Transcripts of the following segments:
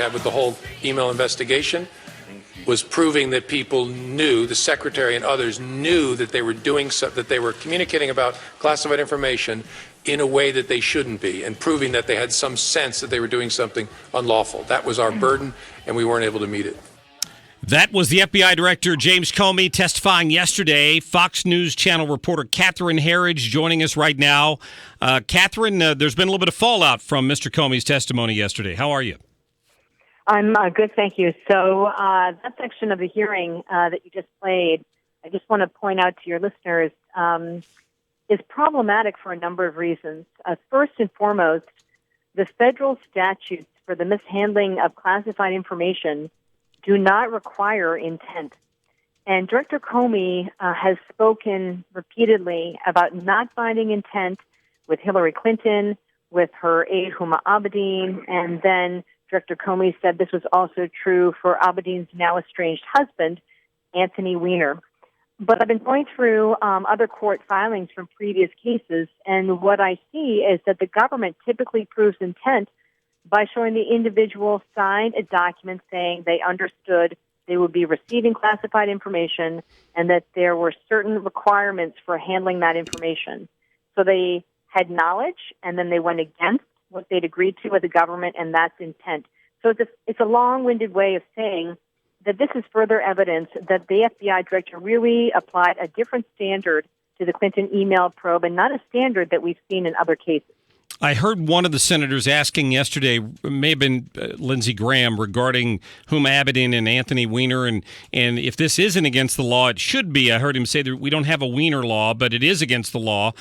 had with the whole email investigation was proving that people knew, the secretary and others knew that they were doing so, that they were communicating about classified information in a way that they shouldn't be, and proving that they had some sense that they were doing something unlawful. That was our burden, and we weren't able to meet it. That was the FBI Director James Comey testifying yesterday. Fox News Channel reporter Catherine Herridge joining us right now. Catherine, there's been a little bit of fallout from Mr. Comey's testimony yesterday. How are you? I'm good, thank you. So that section of the hearing that you just played, I just want to point out to your listeners, is problematic for a number of reasons. First and foremost, the federal statutes for the mishandling of classified information do not require intent. And Director Comey has spoken repeatedly about not finding intent with Hillary Clinton, with her aide Huma Abedin, and then Director Comey said this was also true for Abedin's now estranged husband, Anthony Weiner. But I've been going through other court filings from previous cases, and what I see is that the government typically proves intent by showing the individual signed a document saying they understood they would be receiving classified information and that there were certain requirements for handling that information. So they had knowledge, and then they went against what they'd agreed to with the government, and that's intent. So it's a long-winded way of saying that this is further evidence that the FBI director really applied a different standard to the Clinton email probe and not a standard that we've seen in other cases. I heard one of the senators asking yesterday, may have been Lindsey Graham, regarding Huma Abedin and Anthony Weiner, and if this isn't against the law, it should be. I heard him say that we don't have a Weiner law, but it is against the law.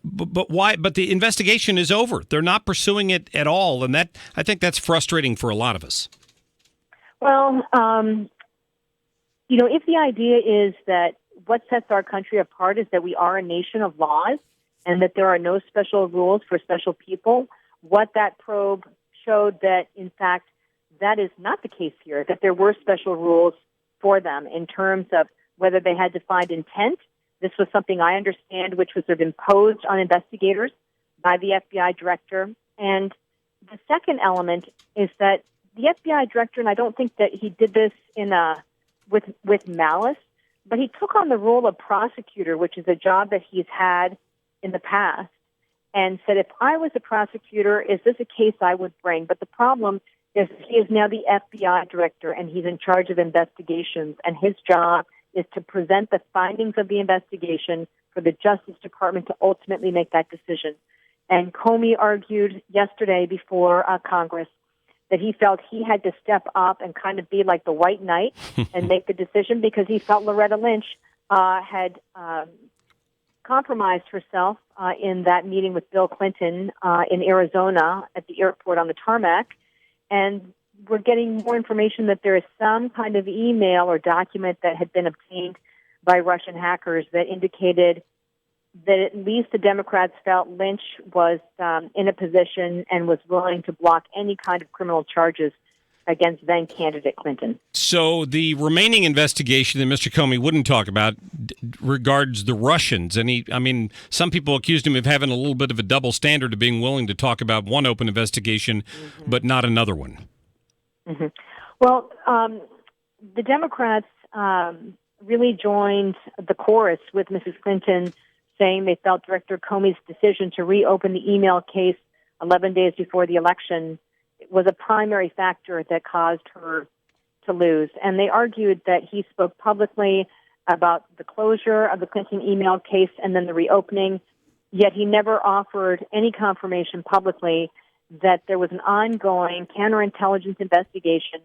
But why? But the investigation is over. They're not pursuing it at all, and that I think that's frustrating for a lot of us. Well, if the idea is that what sets our country apart is that we are a nation of laws and that there are no special rules for special people, what that probe showed that, in fact, that is not the case here, that there were special rules for them in terms of whether they had to find intent. This was something I understand, which was sort of imposed on investigators by the FBI director. And the second element is that the FBI director, and I don't think that he did this with malice, but he took on the role of prosecutor, which is a job that he's had in the past, and said, if I was a prosecutor, is this a case I would bring? But the problem is he is now the FBI director, and he's in charge of investigations, and his job is to present the findings of the investigation for the Justice Department to ultimately make that decision. And Comey argued yesterday before Congress that he felt he had to step up and kind of be like the white knight and make the decision because he felt Loretta Lynch had compromised herself in that meeting with Bill Clinton in Arizona at the airport on the tarmac. And we're getting more information that there is some kind of email or document that had been obtained by Russian hackers that indicated that at least the Democrats felt Lynch was in a position and was willing to block any kind of criminal charges against then-candidate Clinton. So the remaining investigation that Mr. Comey wouldn't talk about regards the Russians. And some people accused him of having a little bit of a double standard of being willing to talk about one open investigation, but not another one. Mm-hmm. Well, the Democrats really joined the chorus with Mrs. Clinton, saying they felt Director Comey's decision to reopen the email case 11 days before the election was a primary factor that caused her to lose. And they argued that he spoke publicly about the closure of the Clinton email case and then the reopening, yet he never offered any confirmation publicly that there was an ongoing counterintelligence investigation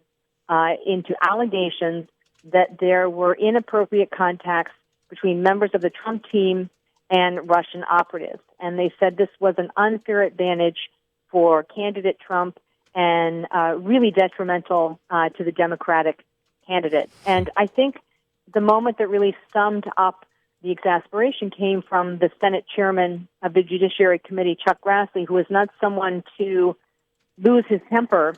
into allegations that there were inappropriate contacts between members of the Trump team and Russian operatives. And they said this was an unfair advantage for candidate Trump and really detrimental to the Democratic candidate. And I think the moment that really summed up the exasperation came from the Senate chairman of the Judiciary Committee, Chuck Grassley, who is not someone to lose his temper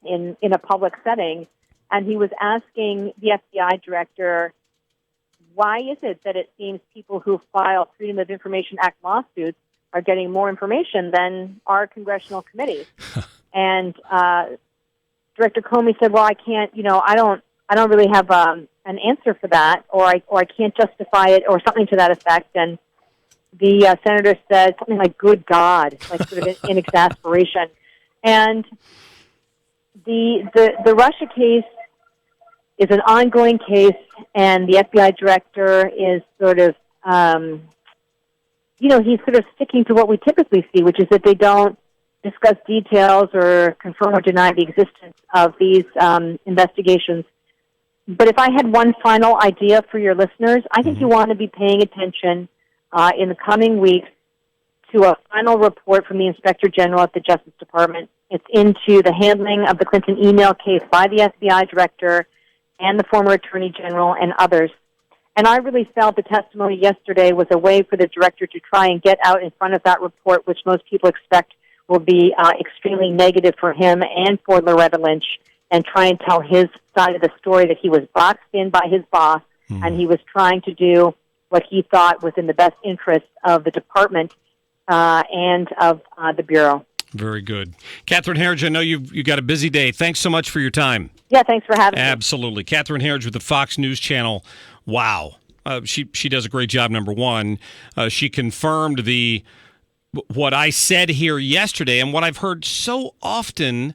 in a public setting. And he was asking the FBI director, why is it that it seems people who file Freedom of Information Act lawsuits are getting more information than our congressional committee? And Director Comey said, "Well, I can't. I don't really have an answer for that, or I can't justify it, or something to that effect." And the senator said something like, "Good God," like sort of in exasperation. And the Russia case is an ongoing case, and the FBI director is sort of, he's sort of sticking to what we typically see, which is that they don't discuss details or confirm or deny the existence of these investigations. But if I had one final idea for your listeners, I think you want to be paying attention in the coming weeks to a final report from the Inspector General at the Justice Department. It's into the handling of the Clinton email case by the FBI director and the former Attorney General and others. And I really felt the testimony yesterday was a way for the director to try and get out in front of that report, which most people expect will be extremely negative for him and for Loretta Lynch, and try and tell his side of the story, that he was boxed in by his boss, and he was trying to do what he thought was in the best interest of the department and of the Bureau. Very good. Catherine Herridge, I know you got a busy day. Thanks so much for your time. Yeah, thanks for having me. Absolutely. Catherine Herridge with the Fox News Channel. Wow. She does a great job, number one. She confirmed what I said here yesterday and what I've heard so often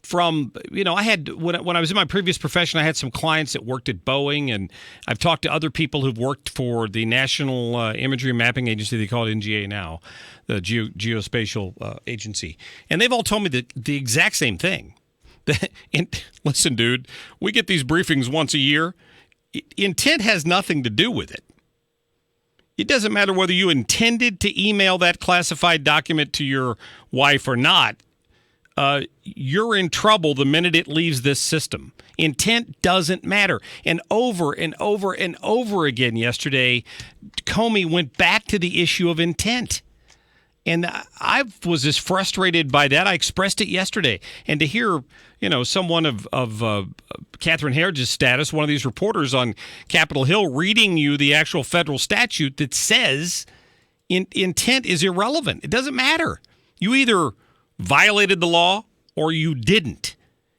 from, I had, when I was in my previous profession, I had some clients that worked at Boeing, and I've talked to other people who've worked for the National Imagery and Mapping Agency. They call it NGA now, the Geospatial Agency. And they've all told me the exact same thing. And listen, dude, we get these briefings once a year. Intent has nothing to do with it. It doesn't matter whether you intended to email that classified document to your wife or not. You're in trouble the minute it leaves this system. Intent doesn't matter. And over and over and over again yesterday, Comey went back to the issue of intent. And I was as frustrated by that. I expressed it yesterday. And to hear, someone of Catherine Herridge's status, one of these reporters on Capitol Hill, reading you the actual federal statute that says intent is irrelevant. It doesn't matter. You either violated the law or you didn't.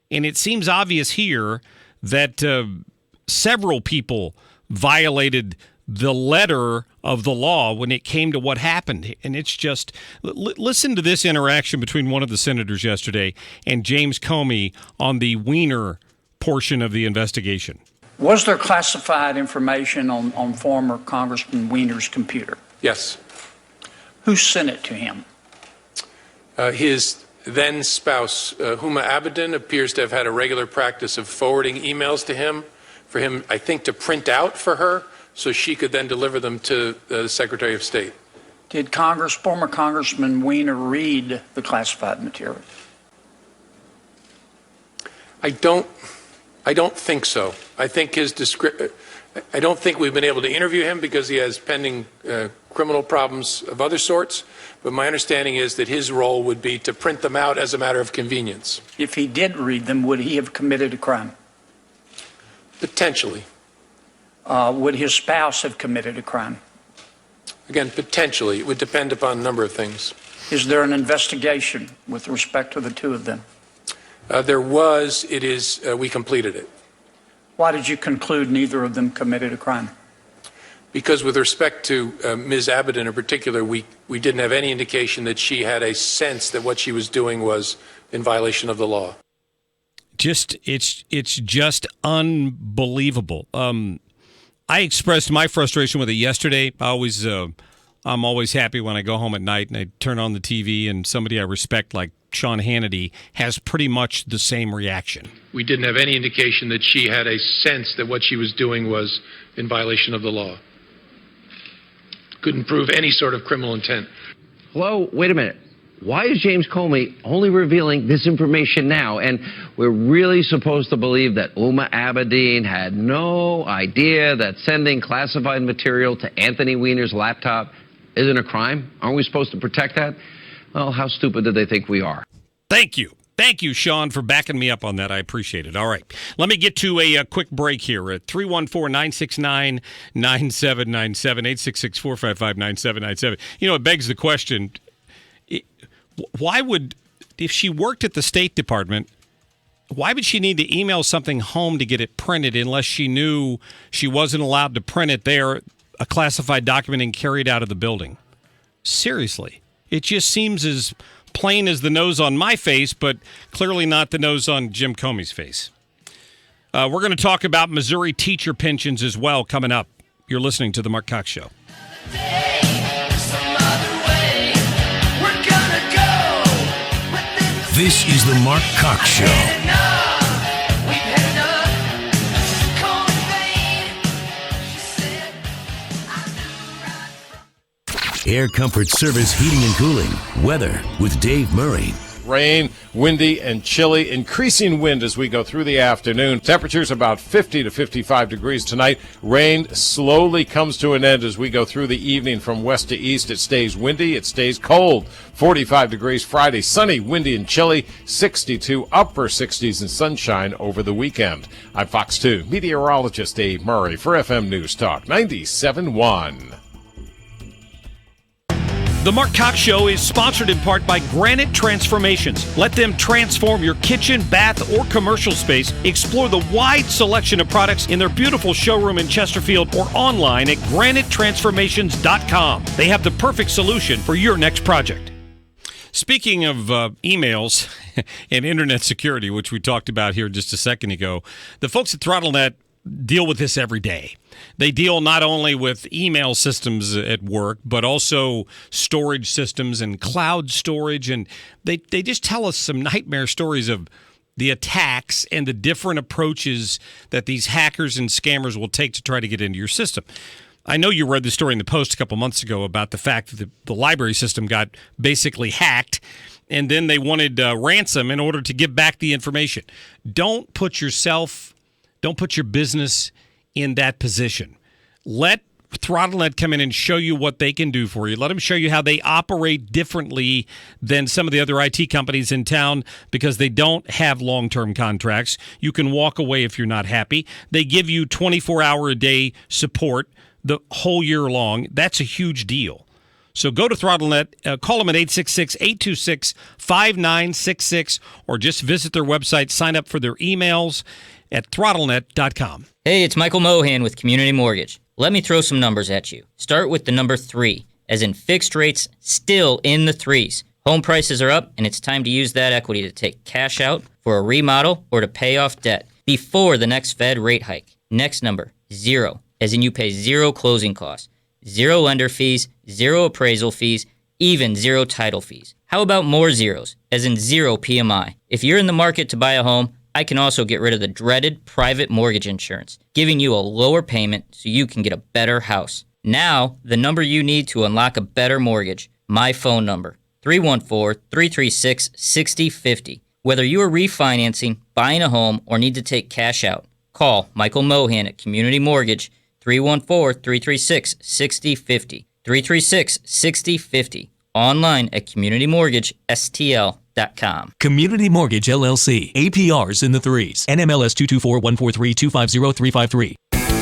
And it seems obvious here that several people violated the letter of the law when it came to what happened. And it's just, listen to this interaction between one of the senators yesterday and James Comey on the Weiner portion of the investigation. Was there classified information on former Congressman Weiner's computer? Yes. Who sent it to him? His then spouse, Huma Abedin, appears to have had a regular practice of forwarding emails to him, for him, I think, to print out for her, so she could then deliver them to the Secretary of State. Did former Congressman Weiner read the classified material? I don't think so. I think I don't think we've been able to interview him because he has pending criminal problems of other sorts. But my understanding is that his role would be to print them out as a matter of convenience. If he did read them, would he have committed a crime? Potentially. Would his spouse have committed a crime? Again, potentially. It would depend upon a number of things. Is there an investigation with respect to the two of them? There was. It is. We completed it. Why did you conclude neither of them committed a crime? Because with respect to Ms. Abedin in particular, we didn't have any indication that she had a sense that what she was doing was in violation of the law. It's just unbelievable. I expressed my frustration with it yesterday. I'm always happy when I go home at night and I turn on the TV and somebody I respect like Sean Hannity has pretty much the same reaction. We didn't have any indication that she had a sense that what she was doing was in violation of the law. Couldn't prove any sort of criminal intent. Hello, wait a minute. Why is James Comey only revealing this information now? And we're really supposed to believe that Huma Abedin had no idea that sending classified material to Anthony Weiner's laptop isn't a crime? Aren't we supposed to protect that? Well, how stupid do they think we are? Thank you. Thank you, Sean, for backing me up on that. I appreciate it. All right. Let me get to a quick break here at 314-969-9797, 866-455-9797. It begs the question, why would, if she worked at the State Department Why would she need to email something home to get it printed unless she knew she wasn't allowed to print it there, a classified document, and carry it out of the building? Seriously. It just seems as plain as the nose on my face, but clearly not the nose on Jim Comey's face. We're going to talk about Missouri teacher pensions as well coming up. You're listening to The Mark Cox Show. This is The Mark Cox Show. Air Comfort Service Heating and Cooling. Weather with Dave Murray. Rain, windy, and chilly. Increasing wind as we go through the afternoon. Temperatures about 50 to 55 degrees tonight. Rain slowly comes to an end as we go through the evening from west to east. It stays windy. It stays cold. 45 degrees Friday. Sunny, windy, and chilly. 62, upper 60s and sunshine over the weekend. I'm Fox 2 meteorologist Dave Murray for FM News Talk 97.1. The Mark Cox Show is sponsored in part by Granite Transformations. Let them transform your kitchen, bath, or commercial space. Explore the wide selection of products in their beautiful showroom in Chesterfield or online at granitetransformations.com. They have the perfect solution for your next project. Speaking of emails and internet security, which we talked about here just a second ago, the folks at ThrottleNet deal with this every day. They deal not only with email systems at work, but also storage systems and cloud storage. And they just tell us some nightmare stories of the attacks and the different approaches that these hackers and scammers will take to try to get into your system. I know you read the story in the Post a couple months ago about the fact that the library system got basically hacked, and then they wanted ransom in order to give back the information. Don't put your business in that position. Let ThrottleNet come in and show you what they can do for you. Let them show you how they operate differently than some of the other IT companies in town because they don't have long-term contracts. You can walk away if you're not happy. They give you 24-hour-a-day support the whole year long. That's a huge deal. So go to ThrottleNet, call them at 866-826-5966, or just visit their website, sign up for their emails at throttlenet.com. Hey, it's Michael Mohan with Community Mortgage. Let me throw some numbers at you. Start with the number 3, as in fixed rates still in the 3s. Home prices are up, and it's time to use that equity to take cash out for a remodel or to pay off debt before the next Fed rate hike. Next number, 0, as in you pay 0 closing costs, 0 lender fees, 0 appraisal fees, even 0 title fees. How about more zeros, as in 0 PMI? If you're in the market to buy a home, I can also get rid of the dreaded private mortgage insurance, giving you a lower payment so you can get a better house. Now, the number you need to unlock a better mortgage, my phone number, 314-336-6050. Whether you are refinancing, buying a home, or need to take cash out, call Michael Mohan at Community Mortgage, 314-336-6050. 336-6050. Online at communitymortgagestl.com. Community Mortgage LLC. APRs in the 3s. NMLS 224-143-2503-353.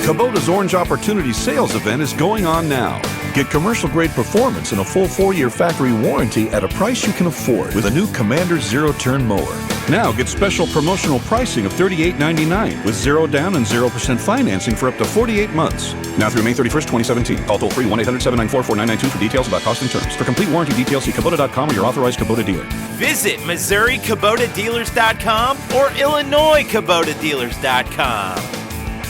Kubota's Orange Opportunity Sales Event is going on now. Get commercial-grade performance and a full 4-year factory warranty at a price you can afford with a new Commander Zero-Turn Mower. Now get special promotional pricing of $38.99 with 0 down and 0% financing for up to 48 months. Now through May 31st, 2017. Call toll-free 1-800-794-4992 for details about cost and terms. For complete warranty details, see Kubota.com or your authorized Kubota dealer. Visit MissouriKubotaDealers.com or IllinoisKubotaDealers.com.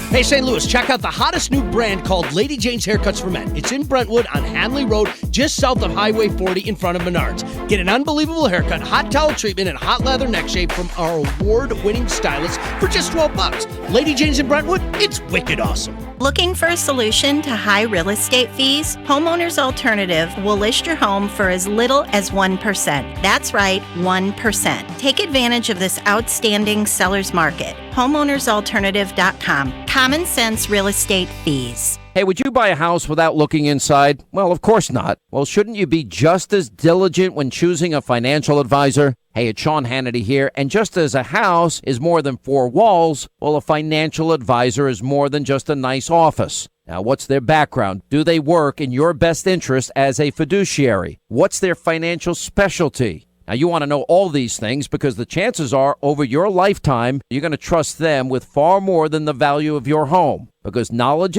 Hey, St. Louis, check out the hottest new brand called Lady Jane's Haircuts for Men. It's in Brentwood on Hanley Road, just south of Highway 40 in front of Menards. Get an unbelievable haircut, hot towel treatment, and hot leather neck shape from our award-winning stylist for just $12. Lady Jane's in Brentwood, it's wicked awesome. Looking for a solution to high real estate fees? Homeowners Alternative will list your home for as little as 1%. That's right, 1%. Take advantage of this outstanding seller's market. HomeownersAlternative.com. Common sense real estate fees. Hey, would you buy a house without looking inside? Well, of course not. Well, shouldn't you be just as diligent when choosing a financial advisor? Hey, it's Sean Hannity here, and just as a house is more than 4 walls, well, a financial advisor is more than just a nice office. Now, what's their background? Do they work in your best interest as a fiduciary? What's their financial specialty? Now, you want to know all these things because the chances are over your lifetime, you're going to trust them with far more than the value of your home, because knowledge